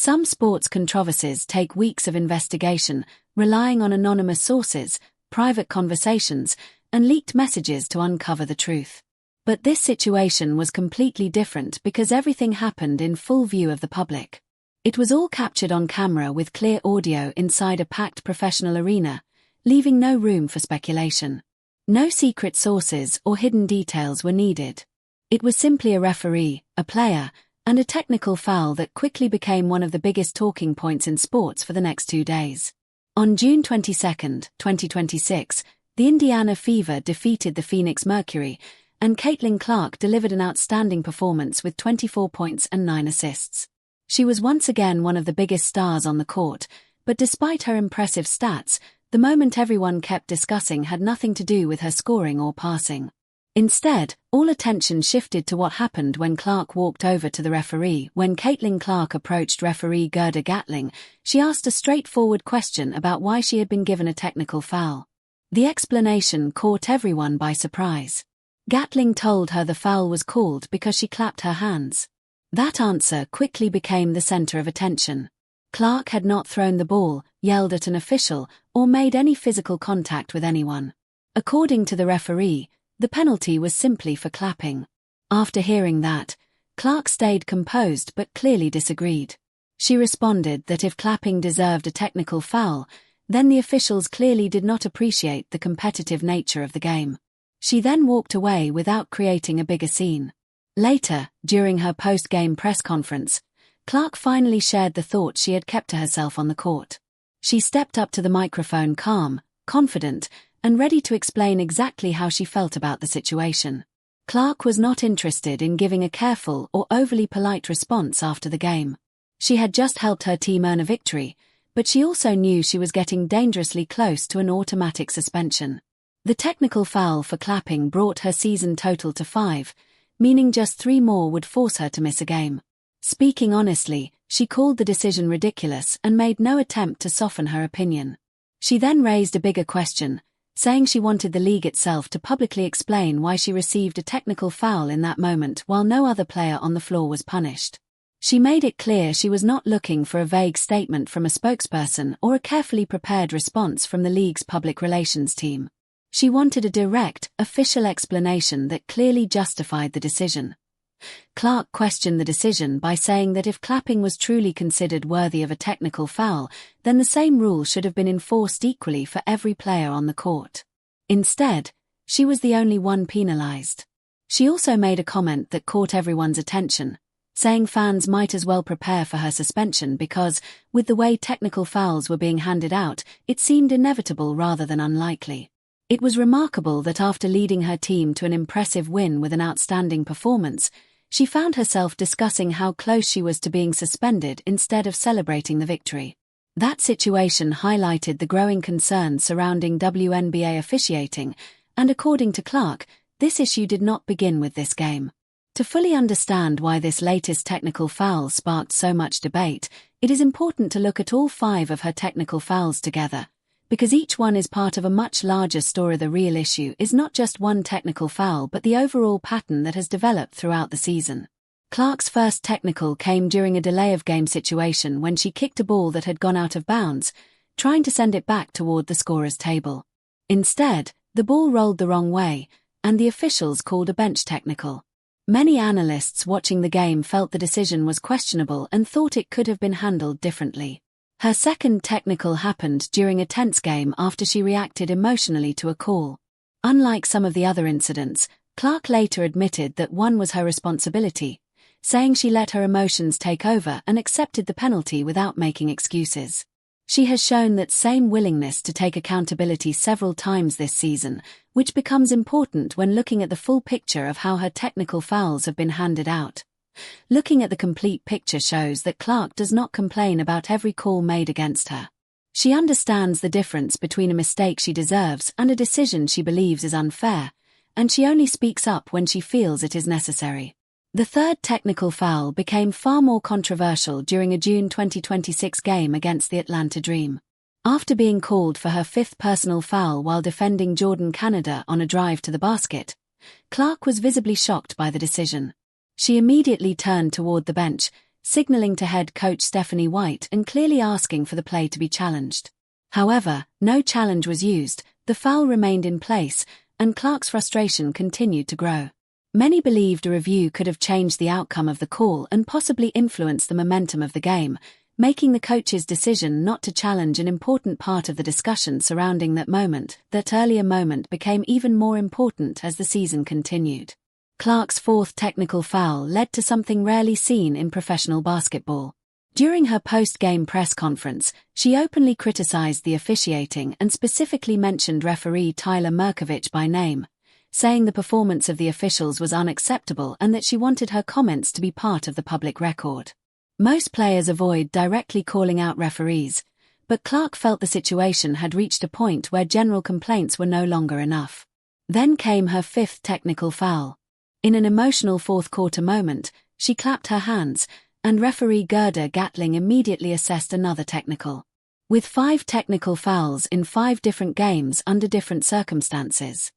Some sports controversies take weeks of investigation, relying on anonymous sources, private conversations, and leaked messages to uncover the truth. But this situation was completely different because everything happened in full view of the public. It was all captured on camera with clear audio inside a packed professional arena, leaving no room for speculation. No secret sources or hidden details were needed. It was simply a referee, a player, and a technical foul that quickly became one of the biggest talking points in sports for the next 2 days. On June 22, 2026, the Indiana Fever defeated the Phoenix Mercury, and Caitlin Clark delivered an outstanding performance with 24 points and 9 assists. She was once again one of the biggest stars on the court, but despite her impressive stats, the moment everyone kept discussing had nothing to do with her scoring or passing. Instead, all attention shifted to what happened when Clark walked over to the referee. When Caitlin Clark approached referee Gerda Gatling, she asked a straightforward question about why she had been given a technical foul. The explanation caught everyone by surprise. Gatling told her the foul was called because she clapped her hands. That answer quickly became the center of attention. Clark had not thrown the ball, yelled at an official, or made any physical contact with anyone. According to the referee, the penalty was simply for clapping. After hearing that, Clark stayed composed but clearly disagreed. She responded that if clapping deserved a technical foul, then the officials clearly did not appreciate the competitive nature of the game. She then walked away without creating a bigger scene. Later, during her post-game press conference, Clark finally shared the thoughts she had kept to herself on the court. She stepped up to the microphone calm, confident, and ready to explain exactly how she felt about the situation. Clark was not interested in giving a careful or overly polite response after the game. She had just helped her team earn a victory, but she also knew she was getting dangerously close to an automatic suspension. The technical foul for clapping brought her season total to 5, meaning just 3 more would force her to miss a game. Speaking honestly, she called the decision ridiculous and made no attempt to soften her opinion. She then raised a bigger question, saying she wanted the league itself to publicly explain why she received a technical foul in that moment while no other player on the floor was punished. She made it clear she was not looking for a vague statement from a spokesperson or a carefully prepared response from the league's public relations team. She wanted a direct, official explanation that clearly justified the decision. Clark questioned the decision by saying that if clapping was truly considered worthy of a technical foul, then the same rule should have been enforced equally for every player on the court. Instead, she was the only one penalized. She also made a comment that caught everyone's attention, saying fans might as well prepare for her suspension because, with the way technical fouls were being handed out, it seemed inevitable rather than unlikely. It was remarkable that after leading her team to an impressive win with an outstanding performance, she found herself discussing how close she was to being suspended instead of celebrating the victory. That situation highlighted the growing concerns surrounding WNBA officiating, and according to Clark, this issue did not begin with this game. To fully understand why this latest technical foul sparked so much debate, it is important to look at all 5 of her technical fouls together, because each one is part of a much larger story. The real issue is not just one technical foul but the overall pattern that has developed throughout the season. Clark's first technical came during a delay of game situation when she kicked a ball that had gone out of bounds, trying to send it back toward the scorer's table. Instead, the ball rolled the wrong way, and the officials called a bench technical. Many analysts watching the game felt the decision was questionable and thought it could have been handled differently. Her second technical happened during a tense game after she reacted emotionally to a call. Unlike some of the other incidents, Clark later admitted that one was her responsibility, saying she let her emotions take over and accepted the penalty without making excuses. She has shown that same willingness to take accountability several times this season, which becomes important when looking at the full picture of how her technical fouls have been handed out. Looking at the complete picture shows that Clark does not complain about every call made against her. She understands the difference between a mistake she deserves and a decision she believes is unfair, and she only speaks up when she feels it is necessary. The third technical foul became far more controversial during a June 2026 game against the Atlanta Dream. After being called for her 5th personal foul while defending Jordan Canada on a drive to the basket, Clark was visibly shocked by the decision. She immediately turned toward the bench, signaling to head coach Stephanie White and clearly asking for the play to be challenged. However, no challenge was used, the foul remained in place, and Clark's frustration continued to grow. Many believed a review could have changed the outcome of the call and possibly influenced the momentum of the game, making the coach's decision not to challenge an important part of the discussion surrounding that moment. That earlier moment became even more important as the season continued. Clark's fourth technical foul led to something rarely seen in professional basketball. During her post-game press conference, she openly criticized the officiating and specifically mentioned referee Tyler Merkovich by name, saying the performance of the officials was unacceptable and that she wanted her comments to be part of the public record. Most players avoid directly calling out referees, but Clark felt the situation had reached a point where general complaints were no longer enough. Then came her fifth technical foul. In an emotional fourth-quarter moment, she clapped her hands, and referee Gerda Gatling immediately assessed another technical. With 5 technical fouls in 5 different games under different circumstances,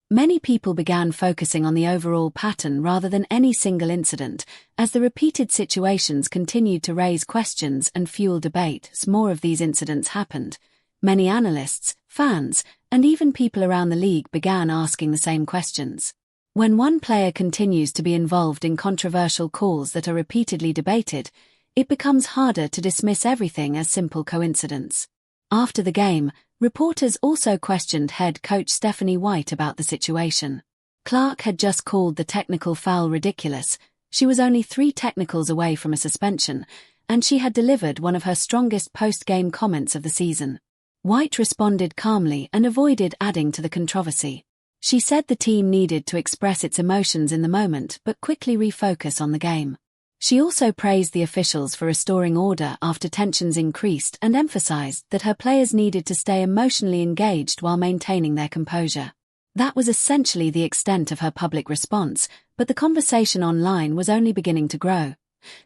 many people began focusing on the overall pattern rather than any single incident. As the repeated situations continued to raise questions and fuel debate, as more of these incidents happened, many analysts, fans, and even people around the league began asking the same questions. When one player continues to be involved in controversial calls that are repeatedly debated, it becomes harder to dismiss everything as simple coincidence. After the game, reporters also questioned head coach Stephanie White about the situation. Clark had just called the technical foul ridiculous. She was only 3 technicals away from a suspension, and she had delivered one of her strongest post-game comments of the season. White responded calmly and avoided adding to the controversy. She said the team needed to express its emotions in the moment but quickly refocus on the game. She also praised the officials for restoring order after tensions increased and emphasized that her players needed to stay emotionally engaged while maintaining their composure. That was essentially the extent of her public response, but the conversation online was only beginning to grow.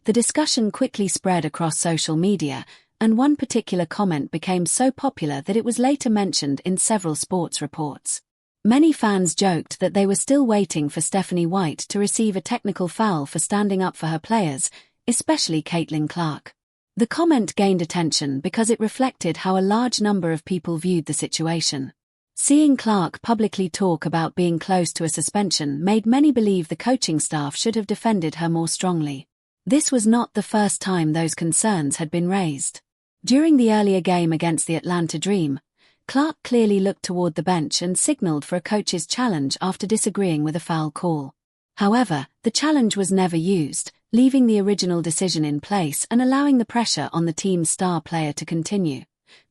The discussion quickly spread across social media, and one particular comment became so popular that it was later mentioned in several sports reports. Many fans joked that they were still waiting for Stephanie White to receive a technical foul for standing up for her players, especially Caitlin Clark. The comment gained attention because it reflected how a large number of people viewed the situation. Seeing Clark publicly talk about being close to a suspension made many believe the coaching staff should have defended her more strongly. This was not the first time those concerns had been raised. During the earlier game against the Atlanta Dream, Clark clearly looked toward the bench and signaled for a coach's challenge after disagreeing with a foul call. However, the challenge was never used, leaving the original decision in place and allowing the pressure on the team's star player to continue.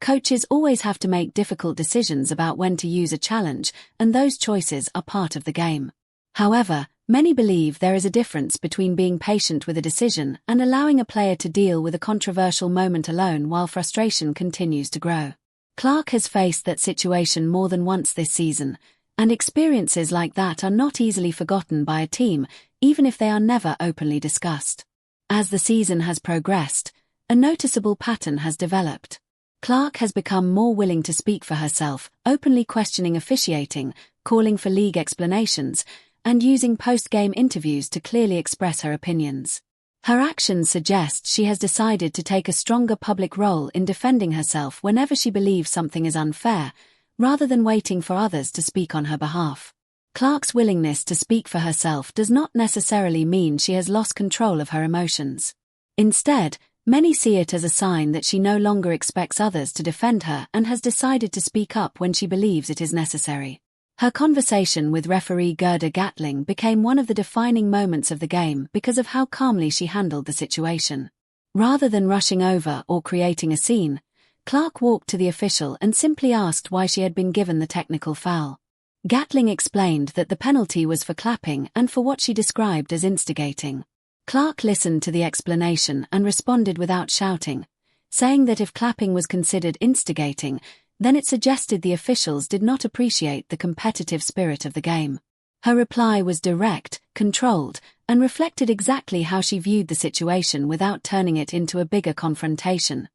Coaches always have to make difficult decisions about when to use a challenge, and those choices are part of the game. However, many believe there is a difference between being patient with a decision and allowing a player to deal with a controversial moment alone while frustration continues to grow. Clark has faced that situation more than once this season, and experiences like that are not easily forgotten by a team, even if they are never openly discussed. As the season has progressed, a noticeable pattern has developed. Clark has become more willing to speak for herself, openly questioning officiating, calling for league explanations, and using post-game interviews to clearly express her opinions. Her actions suggest she has decided to take a stronger public role in defending herself whenever she believes something is unfair, rather than waiting for others to speak on her behalf. Clark's willingness to speak for herself does not necessarily mean she has lost control of her emotions. Instead, many see it as a sign that she no longer expects others to defend her and has decided to speak up when she believes it is necessary. Her conversation with referee Gerda Gatling became one of the defining moments of the game because of how calmly she handled the situation. Rather than rushing over or creating a scene, Clark walked to the official and simply asked why she had been given the technical foul. Gatling explained that the penalty was for clapping and for what she described as instigating. Clark listened to the explanation and responded without shouting, saying that if clapping was considered instigating, then it suggested the officials did not appreciate the competitive spirit of the game. Her reply was direct, controlled, and reflected exactly how she viewed the situation without turning it into a bigger confrontation.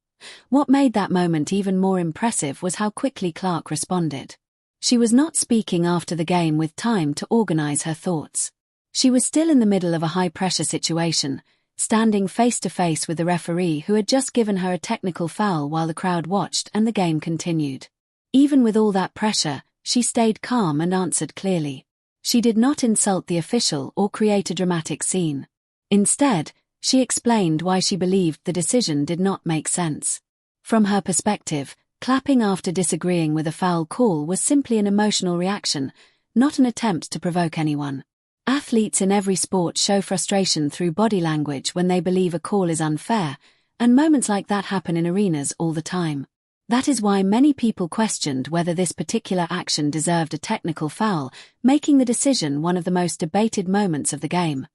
What made that moment even more impressive was how quickly Clark responded. She was not speaking after the game with time to organize her thoughts. She was still in the middle of a high-pressure situation, standing face to face with the referee who had just given her a technical foul while the crowd watched and the game continued. Even with all that pressure, she stayed calm and answered clearly. She did not insult the official or create a dramatic scene. Instead, she explained why she believed the decision did not make sense. From her perspective, clapping after disagreeing with a foul call was simply an emotional reaction, not an attempt to provoke anyone. Athletes in every sport show frustration through body language when they believe a call is unfair, and moments like that happen in arenas all the time. That is why many people questioned whether this particular action deserved a technical foul, making the decision one of the most debated moments of the game.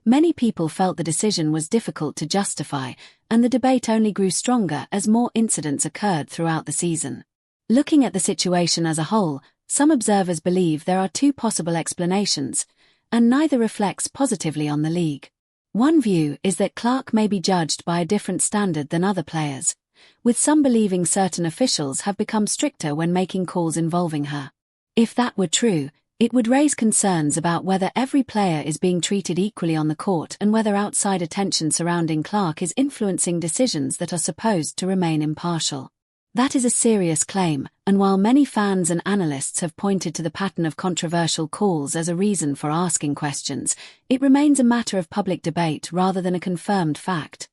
Many people felt the decision was difficult to justify, and the debate only grew stronger as more incidents occurred throughout the season. Looking at the situation as a whole, some observers believe there are two possible explanations, and neither reflects positively on the league. One view is that Clark may be judged by a different standard than other players, with some believing certain officials have become stricter when making calls involving her. If that were true, it would raise concerns about whether every player is being treated equally on the court and whether outside attention surrounding Clark is influencing decisions that are supposed to remain impartial. That is a serious claim, and while many fans and analysts have pointed to the pattern of controversial calls as a reason for asking questions, it remains a matter of public debate rather than a confirmed fact.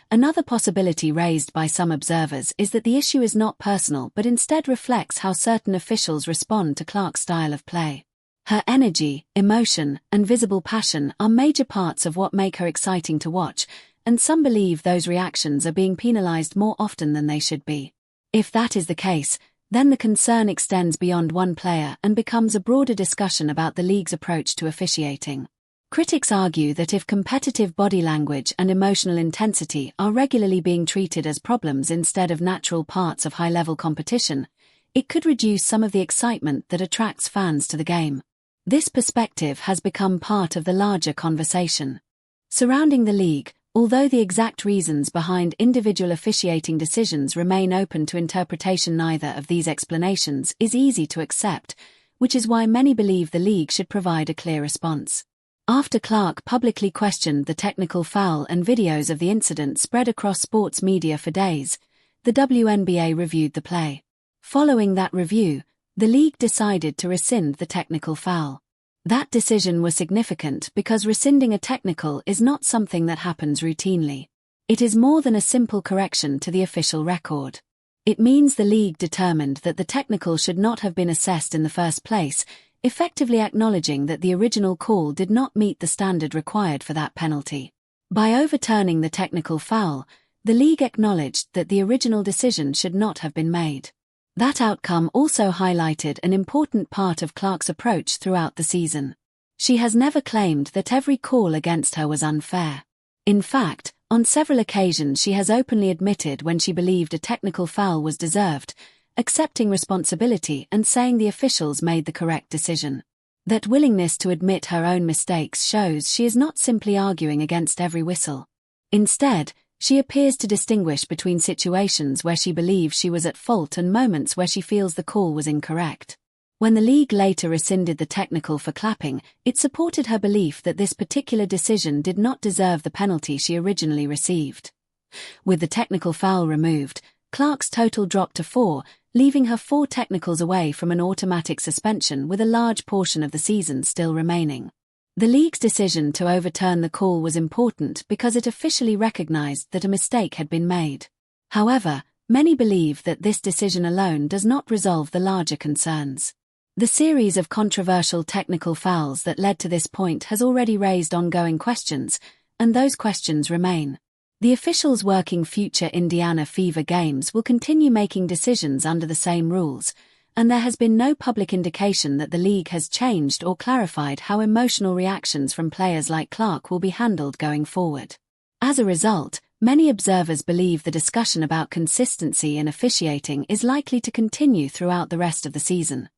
Another possibility raised by some observers is that the issue is not personal but instead reflects how certain officials respond to Clark's style of play. Her energy, emotion, and visible passion are major parts of what make her exciting to watch, and some believe those reactions are being penalized more often than they should be. If that is the case, then the concern extends beyond one player and becomes a broader discussion about the league's approach to officiating. Critics argue that if competitive body language and emotional intensity are regularly being treated as problems instead of natural parts of high-level competition, it could reduce some of the excitement that attracts fans to the game. This perspective has become part of the larger conversation surrounding the league. Although the exact reasons behind individual officiating decisions remain open to interpretation, neither of these explanations is easy to accept, which is why many believe the league should provide a clear response. After Clark publicly questioned the technical foul and videos of the incident spread across sports media for days, the WNBA reviewed the play. Following that review, the league decided to rescind the technical foul. That decision was significant because rescinding a technical is not something that happens routinely. It is more than a simple correction to the official record. It means the league determined that the technical should not have been assessed in the first place, effectively acknowledging that the original call did not meet the standard required for that penalty. By overturning the technical foul, the league acknowledged that the original decision should not have been made. That outcome also highlighted an important part of Clark's approach throughout the season. She has never claimed that every call against her was unfair. In fact, on several occasions she has openly admitted when she believed a technical foul was deserved, accepting responsibility and saying the officials made the correct decision. That willingness to admit her own mistakes shows she is not simply arguing against every whistle. Instead, she appears to distinguish between situations where she believes she was at fault and moments where she feels the call was incorrect. When the league later rescinded the technical for clapping, it supported her belief that this particular decision did not deserve the penalty she originally received. With the technical foul removed, Clark's total dropped to 4, leaving her 4 technicals away from an automatic suspension with a large portion of the season still remaining. The league's decision to overturn the call was important because it officially recognized that a mistake had been made. However, many believe that this decision alone does not resolve the larger concerns. The series of controversial technical fouls that led to this point has already raised ongoing questions, and those questions remain. The officials working future Indiana Fever games will continue making decisions under the same rules, and there has been no public indication that the league has changed or clarified how emotional reactions from players like Clark will be handled going forward. As a result, many observers believe the discussion about consistency in officiating is likely to continue throughout the rest of the season.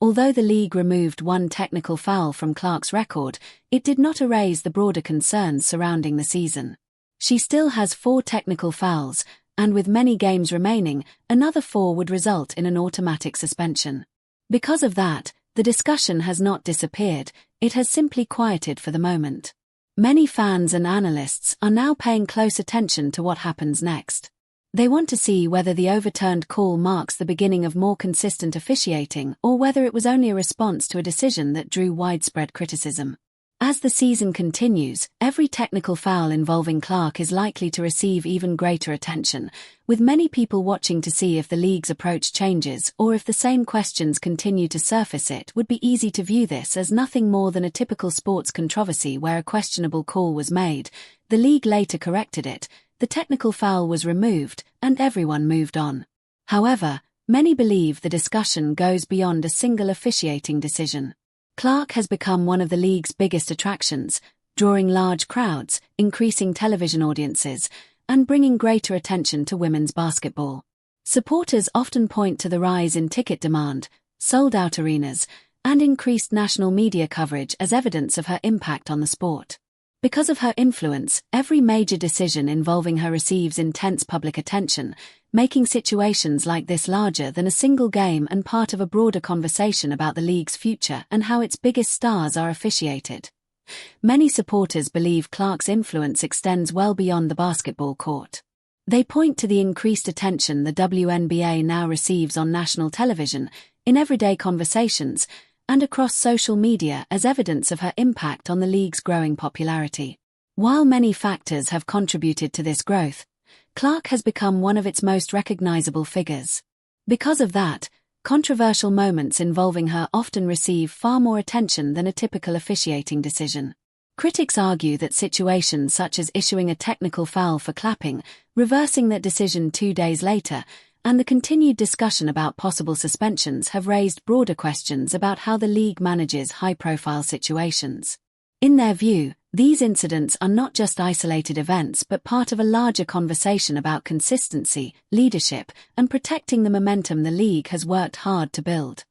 Although the league removed 1 technical foul from Clark's record, it did not erase the broader concerns surrounding the season. She still has 4 technical fouls, and with many games remaining, another 4 would result in an automatic suspension. Because of that, the discussion has not disappeared, it has simply quieted for the moment. Many fans and analysts are now paying close attention to what happens next. They want to see whether the overturned call marks the beginning of more consistent officiating or whether it was only a response to a decision that drew widespread criticism. As the season continues, every technical foul involving Clark is likely to receive even greater attention, with many people watching to see if the league's approach changes or if the same questions continue to surface. It would be easy to view this as nothing more than a typical sports controversy where a questionable call was made. The league later corrected it, the technical foul was removed, and everyone moved on. However, many believe the discussion goes beyond a single officiating decision. Clark has become one of the league's biggest attractions, drawing large crowds, increasing television audiences, and bringing greater attention to women's basketball. Supporters often point to the rise in ticket demand, sold-out arenas, and increased national media coverage as evidence of her impact on the sport. Because of her influence, every major decision involving her receives intense public attention, making situations like this larger than a single game and part of a broader conversation about the league's future and how its biggest stars are officiated. Many supporters believe Clark's influence extends well beyond the basketball court. They point to the increased attention the WNBA now receives on national television, in everyday conversations, and across social media as evidence of her impact on the league's growing popularity. While many factors have contributed to this growth, Clark has become one of its most recognizable figures. Because of that, controversial moments involving her often receive far more attention than a typical officiating decision. Critics argue that situations such as issuing a technical foul for clapping, reversing that decision 2 days later, and the continued discussion about possible suspensions have raised broader questions about how the league manages high-profile situations. In their view, these incidents are not just isolated events but part of a larger conversation about consistency, leadership, and protecting the momentum the league has worked hard to build.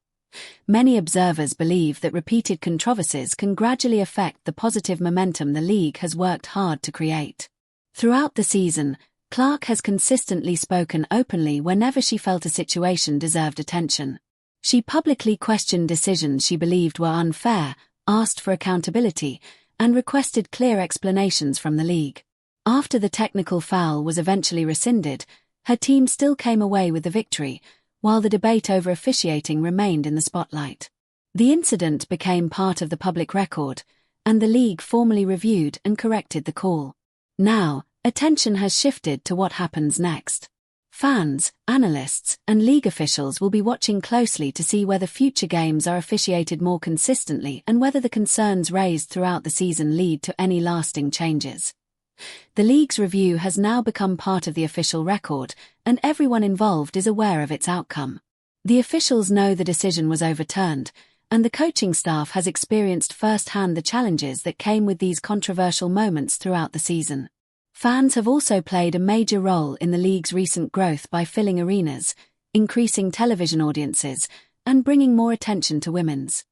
Many observers believe that repeated controversies can gradually affect the positive momentum the league has worked hard to create. Throughout the season, Clark has consistently spoken openly whenever she felt a situation deserved attention. She publicly questioned decisions she believed were unfair, asked for accountability, and requested clear explanations from the league. After the technical foul was eventually rescinded, her team still came away with the victory, while the debate over officiating remained in the spotlight. The incident became part of the public record, and the league formally reviewed and corrected the call. Now, attention has shifted to what happens next. Fans, analysts, and league officials will be watching closely to see whether future games are officiated more consistently and whether the concerns raised throughout the season lead to any lasting changes. The league's review has now become part of the official record, and everyone involved is aware of its outcome. The officials know the decision was overturned, and the coaching staff has experienced firsthand the challenges that came with these controversial moments throughout the season. Fans have also played a major role in the league's recent growth by filling arenas, increasing television audiences, and bringing more attention to women's